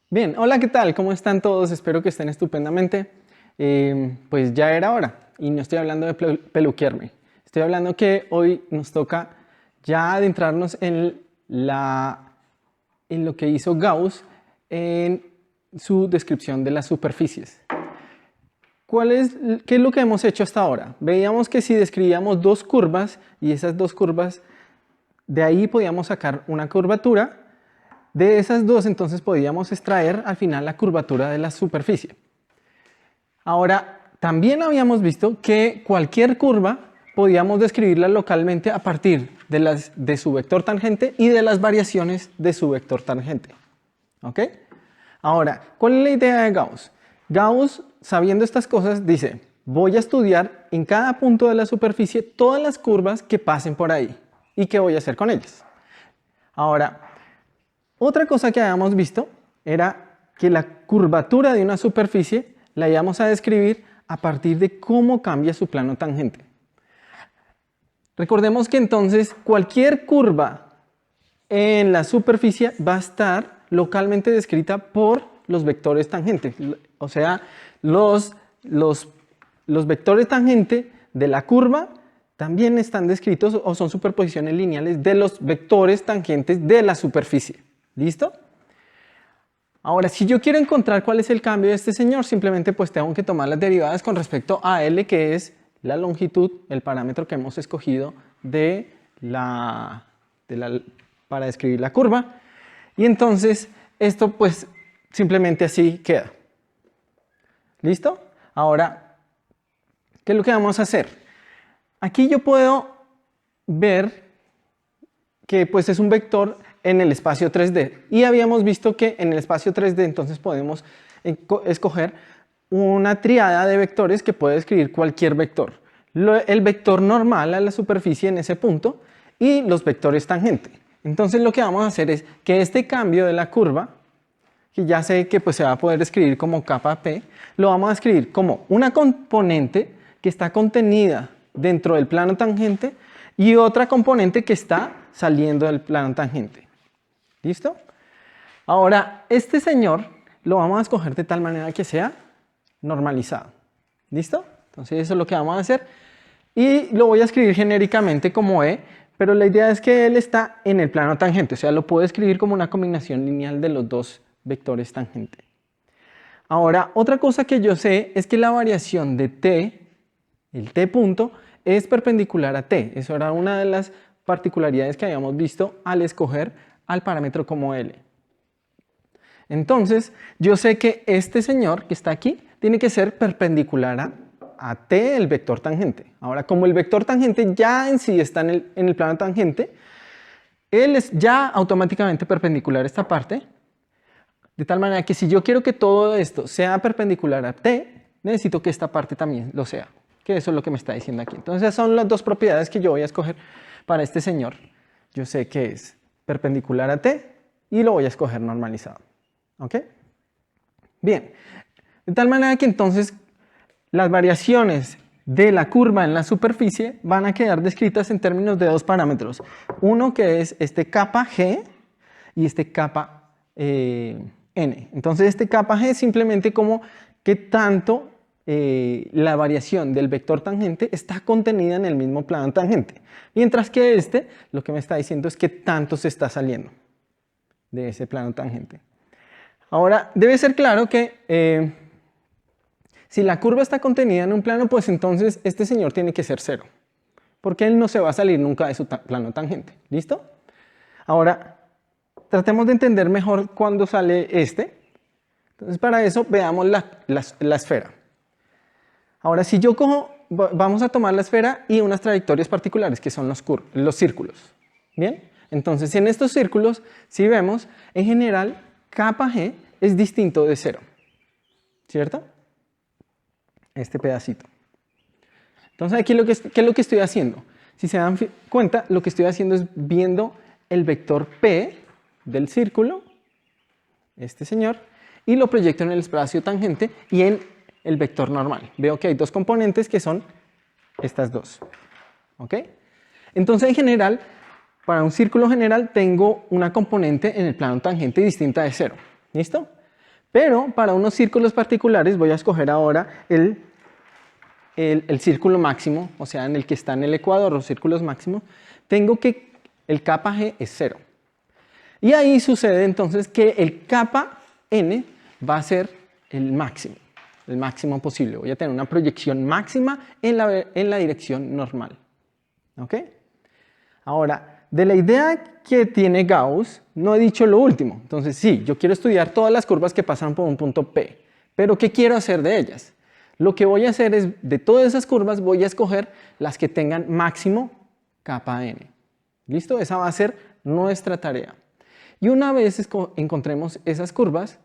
Bien, hola, ¿qué tal? ¿Cómo están todos? Espero que estén estupendamente. Pues ya era hora y no estoy hablando de peluquearme. Estoy hablando que hoy nos toca ya adentrarnos en lo que hizo Gauss en su descripción de las superficies. ¿Qué es lo que hemos hecho hasta ahora? Veíamos que si describíamos dos curvas y esas dos curvas, de ahí podíamos sacar una curvatura. De esas dos, entonces podíamos extraer al final la curvatura de la superficie. Ahora, también habíamos visto que cualquier curva podíamos describirla localmente a partir de su vector tangente y de las variaciones de su vector tangente. ¿Ok? Ahora, ¿cuál es la idea de Gauss? Gauss, sabiendo estas cosas, dice, voy a estudiar en cada punto de la superficie todas las curvas que pasen por ahí. ¿Y qué voy a hacer con ellas? Ahora, otra cosa que habíamos visto era que la curvatura de una superficie la íbamos a describir a partir de cómo cambia su plano tangente. Recordemos que entonces cualquier curva en la superficie va a estar localmente descrita por los vectores tangentes. O sea, los vectores tangentes de la curva también están descritos o son superposiciones lineales de los vectores tangentes de la superficie. ¿Listo? Ahora, si yo quiero encontrar cuál es el cambio de este señor, simplemente pues tengo que tomar las derivadas con respecto a L, que es la longitud, el parámetro que hemos escogido para describir la curva. Y entonces, esto pues simplemente así queda. ¿Listo? Ahora, ¿qué es lo que vamos a hacer? Aquí yo puedo ver que pues es un vector en el espacio 3D. Y habíamos visto que en el espacio 3D entonces podemos escoger una triada de vectores que puede describir cualquier vector. El vector normal a la superficie en ese punto y los vectores tangente. Entonces lo que vamos a hacer es que este cambio de la curva, que ya sé que pues se va a poder escribir como kappa p, lo vamos a escribir como una componente que está contenida dentro del plano tangente y otra componente que está saliendo del plano tangente. ¿Listo? Ahora, este señor lo vamos a escoger de tal manera que sea normalizado. ¿Listo? Entonces eso es lo que vamos a hacer. Y lo voy a escribir genéricamente como E, pero la idea es que él está en el plano tangente. O sea, lo puedo escribir como una combinación lineal de los dos vectores tangente. Ahora, otra cosa que yo sé es que la variación de t, el t punto, es perpendicular a t. Eso era una de las particularidades que habíamos visto al escoger al parámetro como L. Entonces, yo sé que este señor que está aquí tiene que ser perpendicular a t, el vector tangente. Ahora, como el vector tangente ya en sí está en el plano tangente, él es ya automáticamente perpendicular a esta parte, de tal manera que si yo quiero que todo esto sea perpendicular a t, necesito que esta parte también lo sea, que eso es lo que me está diciendo aquí. Entonces, esas son las dos propiedades que yo voy a escoger para este señor. Yo sé que es perpendicular a t y lo voy a escoger normalizado. ¿Ok? Bien, de tal manera que entonces las variaciones de la curva en la superficie van a quedar descritas en términos de dos parámetros. Uno que es este kappa g y este kappa n. Entonces este kappa g es simplemente como que tanto la variación del vector tangente está contenida en el mismo plano tangente. Mientras que este lo que me está diciendo es que tanto se está saliendo de ese plano tangente. Ahora, debe ser claro que si la curva está contenida en un plano, pues entonces este señor tiene que ser cero, porque él no se va a salir nunca de su plano tangente. ¿Listo? Ahora, tratemos de entender mejor cuándo sale este. Entonces, para eso veamos la esfera. Ahora, si yo cojo, vamos a tomar la esfera y unas trayectorias particulares, que son los círculos. ¿Bien? Entonces, en estos círculos, si vemos, en general, kappa g es distinto de 0. ¿Cierto? Este pedacito. Entonces, aquí ¿qué es lo que estoy haciendo? Si se dan cuenta, lo que estoy haciendo es viendo el vector P del círculo, este señor, y lo proyecto en el espacio tangente y en el vector normal. Veo que hay dos componentes que son estas dos. ¿Ok? Entonces, en general, para un círculo general tengo una componente en el plano tangente distinta de 0. ¿Listo? Pero para unos círculos particulares voy a escoger ahora el círculo máximo, o sea, en el que está en el ecuador, los círculos máximos, tengo que el kappa g es 0. Y ahí sucede entonces que el kappa n va a ser el máximo posible. Voy a tener una proyección máxima en la dirección normal. ¿Ok? Ahora, de la idea que tiene Gauss, no he dicho lo último. Entonces, sí, yo quiero estudiar todas las curvas que pasan por un punto P, pero ¿qué quiero hacer de ellas? Lo que voy a hacer es, de todas esas curvas, voy a escoger las que tengan máximo kappa n. ¿Listo? Esa va a ser nuestra tarea. Y una vez encontremos esas curvas,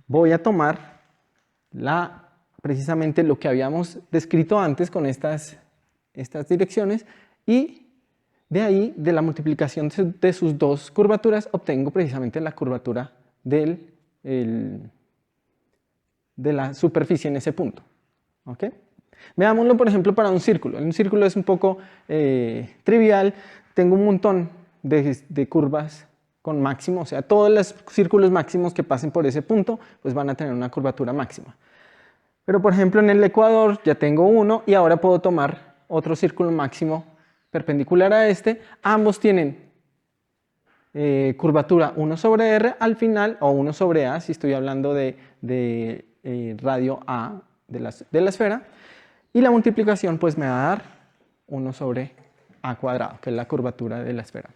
voy a tomar precisamente lo que habíamos descrito antes con estas direcciones y de ahí, de la multiplicación de sus dos curvaturas, obtengo precisamente la curvatura de la superficie en ese punto. ¿Ok? Veámoslo, por ejemplo, para un círculo. Un círculo es un poco trivial. Tengo un montón de curvas con máximo, o sea, todos los círculos máximos que pasen por ese punto, pues van a tener una curvatura máxima. Pero, por ejemplo, en el ecuador ya tengo uno y ahora puedo tomar otro círculo máximo perpendicular a este. Ambos tienen curvatura 1 sobre r al final, o 1 sobre a, si estoy hablando de radio a de la esfera. Y la multiplicación pues me va a dar 1 sobre a cuadrado, que es la curvatura de la esfera.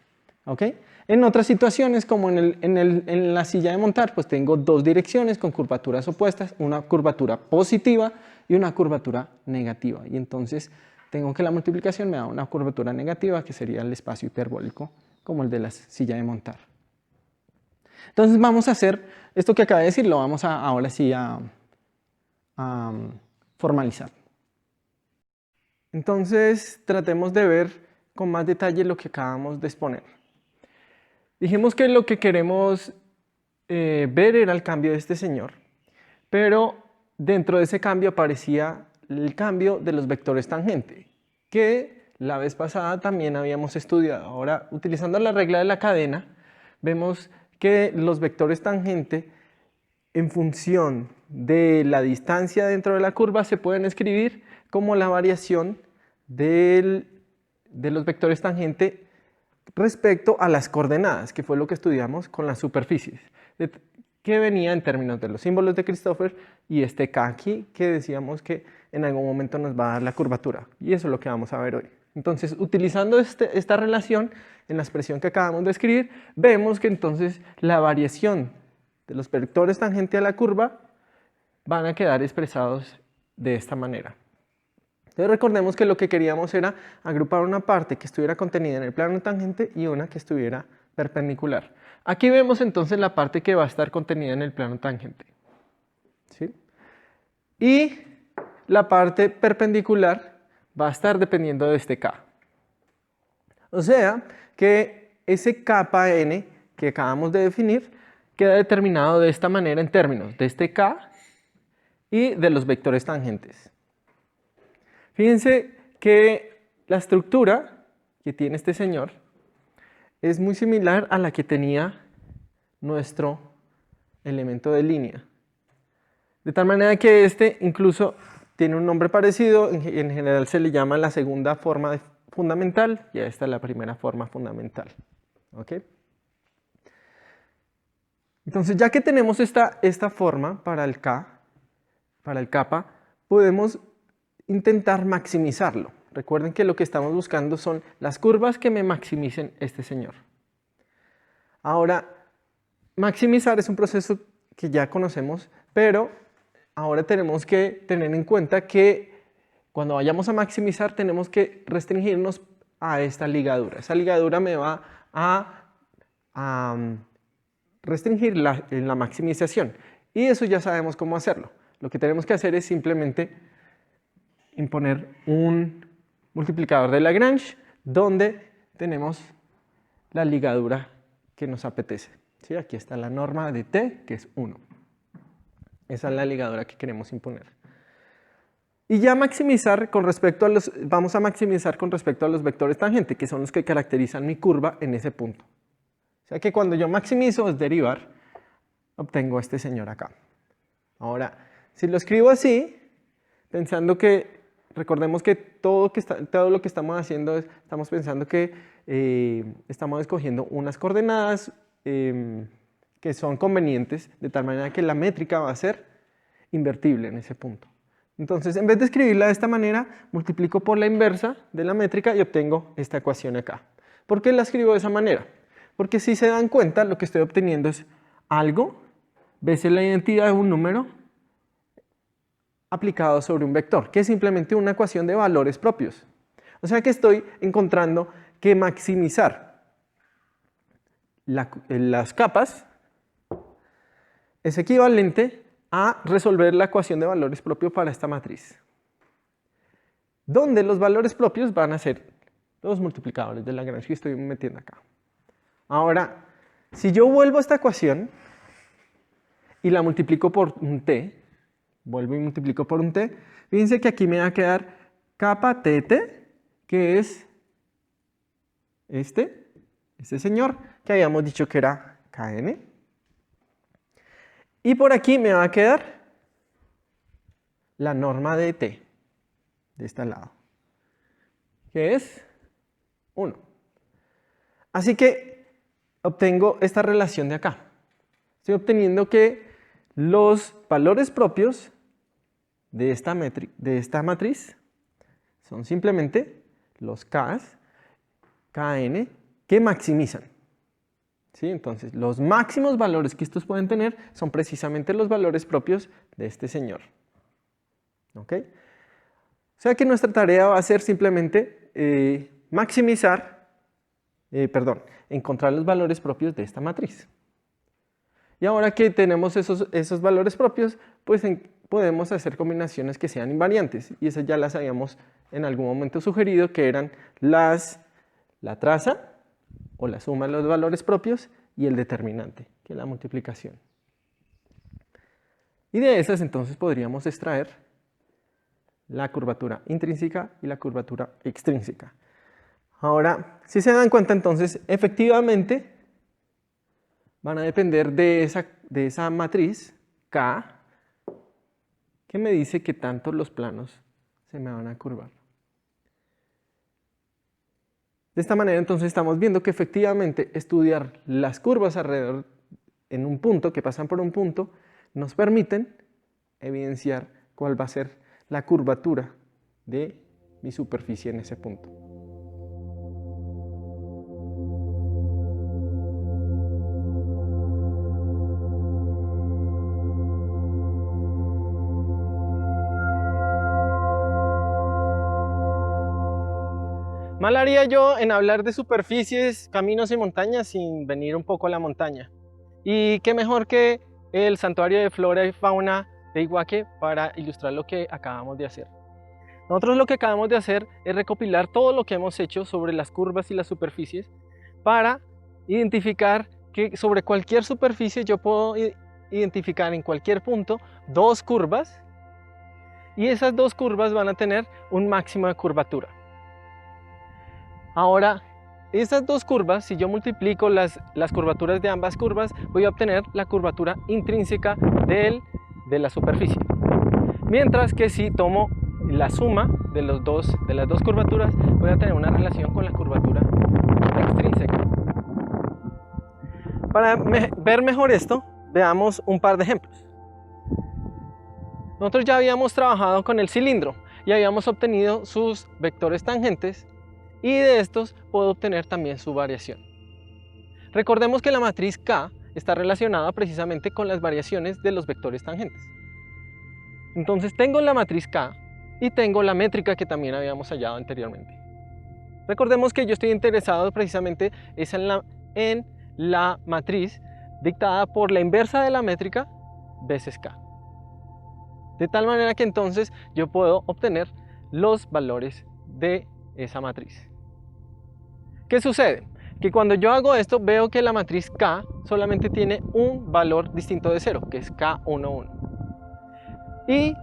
¿Ok? En otras situaciones, como en la silla de montar, pues tengo dos direcciones con curvaturas opuestas, una curvatura positiva y una curvatura negativa. Y entonces tengo que la multiplicación me da una curvatura negativa, que sería el espacio hiperbólico, como el de la silla de montar. Entonces vamos a hacer esto que acabo de decir, lo vamos ahora sí a formalizar. Entonces tratemos de ver con más detalle lo que acabamos de exponer. Dijimos que lo que queremos ver era el cambio de este señor, pero dentro de ese cambio aparecía el cambio de los vectores tangente, que la vez pasada también habíamos estudiado. Ahora, utilizando la regla de la cadena, vemos que los vectores tangente, en función de la distancia dentro de la curva, se pueden escribir como la variación de los vectores tangente respecto a las coordenadas, que fue lo que estudiamos con las superficies, que venía en términos de los símbolos de Christoffel y este K aquí, que decíamos que en algún momento nos va a dar la curvatura, y eso es lo que vamos a ver hoy. Entonces, utilizando esta relación en la expresión que acabamos de escribir, vemos que entonces la variación de los vectores tangente a la curva van a quedar expresados de esta manera. Entonces recordemos que lo que queríamos era agrupar una parte que estuviera contenida en el plano tangente y una que estuviera perpendicular. Aquí vemos entonces la parte que va a estar contenida en el plano tangente, ¿sí? Y la parte perpendicular va a estar dependiendo de este K. O sea que ese kappa n que acabamos de definir queda determinado de esta manera en términos de este K y de los vectores tangentes. Fíjense que la estructura que tiene este señor es muy similar a la que tenía nuestro elemento de línea. De tal manera que este incluso tiene un nombre parecido, en general se le llama la segunda forma fundamental y esta es la primera forma fundamental. ¿Ok? Entonces, ya que tenemos esta forma para el K, para el kappa, podemos intentar maximizarlo. Recuerden que lo que estamos buscando son las curvas que me maximicen este señor. Ahora, maximizar es un proceso que ya conocemos, pero ahora tenemos que tener en cuenta que cuando vayamos a maximizar tenemos que restringirnos a esta ligadura. Esa ligadura me va a restringir la maximización, y eso ya sabemos cómo hacerlo. Lo que tenemos que hacer es simplemente imponer un multiplicador de Lagrange donde tenemos la ligadura que nos apetece. ¿Sí? Aquí está la norma de T, que es 1. Esa es la ligadura que queremos imponer. Y ya maximizar con respecto a vamos a maximizar con respecto a los vectores tangente, que son los que caracterizan mi curva en ese punto. O sea que cuando yo maximizo, es derivar, obtengo este señor acá. Ahora, si lo escribo así, pensando que, recordemos que todo lo que estamos haciendo es, estamos pensando que estamos escogiendo unas coordenadas que son convenientes, de tal manera que la métrica va a ser invertible en ese punto. Entonces, en vez de escribirla de esta manera, multiplico por la inversa de la métrica y obtengo esta ecuación acá. ¿Por qué la escribo de esa manera? Porque si se dan cuenta, lo que estoy obteniendo es algo veces la identidad de un número aplicado sobre un vector, que es simplemente una ecuación de valores propios. O sea que estoy encontrando que maximizar las capas es equivalente a resolver la ecuación de valores propios para esta matriz, donde los valores propios van a ser los multiplicadores de Lagrange que estoy metiendo acá. Ahora, si yo vuelvo a esta ecuación y la multiplico por un t, vuelvo y multiplico por un t, fíjense que aquí me va a quedar capa tt, que es este señor que habíamos dicho que era kn. Y por aquí me va a quedar la norma de t, de este lado, que es 1. Así que obtengo esta relación de acá. Estoy obteniendo que los valores propios de esta matriz son simplemente los k's, kn, que maximizan. ¿Sí? Entonces, los máximos valores que estos pueden tener son precisamente los valores propios de este señor. ¿Ok? O sea que nuestra tarea va a ser simplemente encontrar los valores propios de esta matriz. Y ahora que tenemos esos valores propios, pues podemos hacer combinaciones que sean invariantes. Y esas ya las habíamos en algún momento sugerido, que eran la traza, o la suma de los valores propios, y el determinante, que es la multiplicación. Y de esas entonces podríamos extraer la curvatura intrínseca y la curvatura extrínseca. Ahora, si se dan cuenta entonces, efectivamente van a depender de esa matriz K, que me dice que tanto los planos se me van a curvar. De esta manera entonces estamos viendo que efectivamente estudiar las curvas alrededor en un punto, que pasan por un punto, nos permiten evidenciar cuál va a ser la curvatura de mi superficie en ese punto. Mal haría yo en hablar de superficies, caminos y montañas sin venir un poco a la montaña. Y qué mejor que el Santuario de Flora y Fauna de Iguaque para ilustrar lo que acabamos de hacer. Nosotros lo que acabamos de hacer es recopilar todo lo que hemos hecho sobre las curvas y las superficies para identificar que sobre cualquier superficie yo puedo identificar en cualquier punto dos curvas, y esas dos curvas van a tener un máximo de curvatura. Ahora, estas dos curvas, si yo multiplico las curvaturas de ambas curvas, voy a obtener la curvatura intrínseca de la superficie. Mientras que si tomo la suma de las dos curvaturas, voy a tener una relación con la curvatura extrínseca. Para ver mejor esto, veamos un par de ejemplos. Nosotros ya habíamos trabajado con el cilindro y habíamos obtenido sus vectores tangentes, y de estos puedo obtener también su variación. Recordemos que la matriz K está relacionada precisamente con las variaciones de los vectores tangentes. Entonces tengo la matriz K y tengo la métrica que también habíamos hallado anteriormente. Recordemos que yo estoy interesado precisamente en la matriz dictada por la inversa de la métrica veces K. De tal manera que entonces yo puedo obtener los valores de esa matriz. ¿Qué sucede? Que cuando yo hago esto veo que la matriz K solamente tiene un valor distinto de 0, que es K11. Y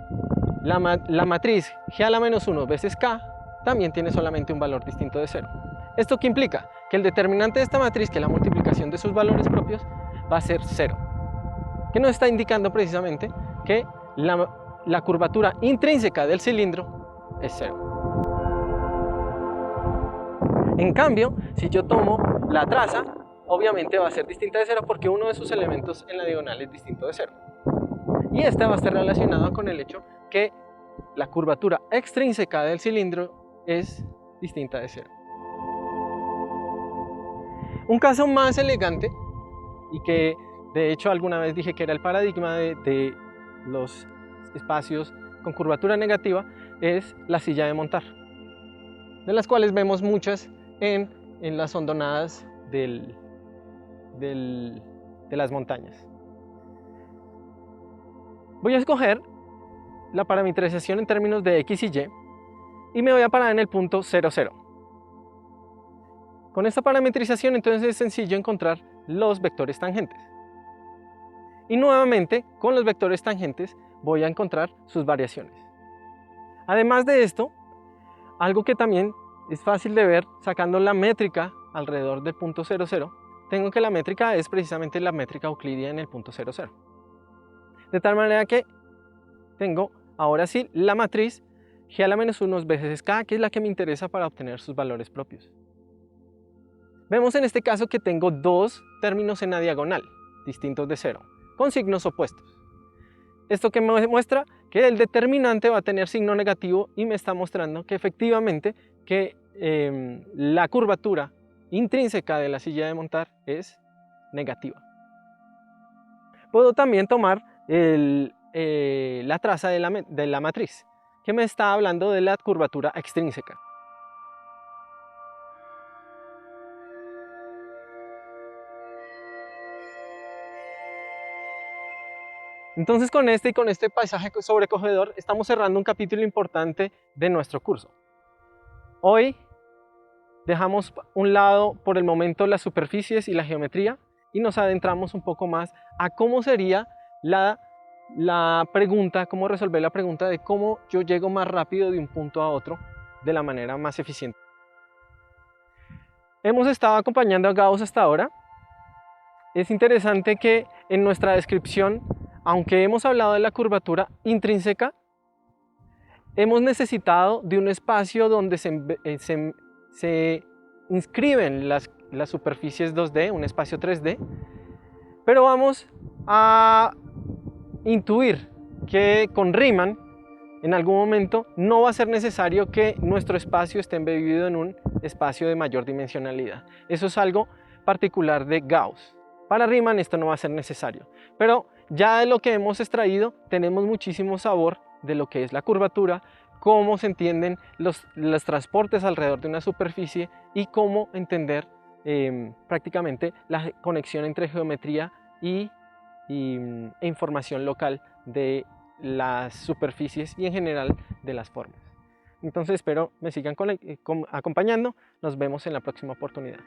la matriz G a la menos 1 veces K también tiene solamente un valor distinto de 0. ¿Esto qué implica? Que el determinante de esta matriz, que es la multiplicación de sus valores propios, va a ser 0. Que nos está indicando precisamente que la curvatura intrínseca del cilindro es 0. En cambio, si yo tomo la traza, obviamente va a ser distinta de 0 porque uno de sus elementos en la diagonal es distinto de 0. Y esta va a estar relacionada con el hecho que la curvatura extrínseca del cilindro es distinta de 0. Un caso más elegante, y que de hecho alguna vez dije que era el paradigma de los espacios con curvatura negativa, es la silla de montar, de las cuales vemos muchas en las hondonadas de las montañas. Voy a escoger la parametrización en términos de x y y me voy a parar en el punto 0, 0. Con esta parametrización entonces es sencillo encontrar los vectores tangentes. Y nuevamente con los vectores tangentes voy a encontrar sus variaciones. Además de esto, algo que también es fácil de ver sacando la métrica alrededor del punto 0, 0, tengo que la métrica es precisamente la métrica euclidia en el punto 0, 0. De tal manera que tengo ahora sí la matriz g a la menos 1 veces k, que es la que me interesa para obtener sus valores propios. Vemos en este caso que tengo dos términos en la diagonal, distintos de 0, con signos opuestos. Esto que me muestra que el determinante va a tener signo negativo y me está mostrando que efectivamente que la curvatura intrínseca de la silla de montar es negativa. Puedo también tomar la traza de la matriz, que me está hablando de la curvatura extrínseca. Entonces con este paisaje sobrecogedor estamos cerrando un capítulo importante de nuestro curso. Hoy dejamos a un lado por el momento las superficies y la geometría y nos adentramos un poco más a cómo sería la pregunta, cómo resolver la pregunta de cómo yo llego más rápido de un punto a otro de la manera más eficiente. Hemos estado acompañando a Gauss hasta ahora. Es interesante que en nuestra descripción, aunque hemos hablado de la curvatura intrínseca, hemos necesitado de un espacio donde se inscriben las superficies 2D, un espacio 3D, pero vamos a intuir que con Riemann en algún momento no va a ser necesario que nuestro espacio esté embebido en un espacio de mayor dimensionalidad. Eso es algo particular de Gauss. Para Riemann esto no va a ser necesario, pero ya de lo que hemos extraído tenemos muchísimo sabor de lo que es la curvatura, cómo se entienden los transportes alrededor de una superficie y cómo entender prácticamente la conexión entre geometría e información local de las superficies y en general de las formas. Entonces espero me sigan acompañando. Nos vemos en la próxima oportunidad.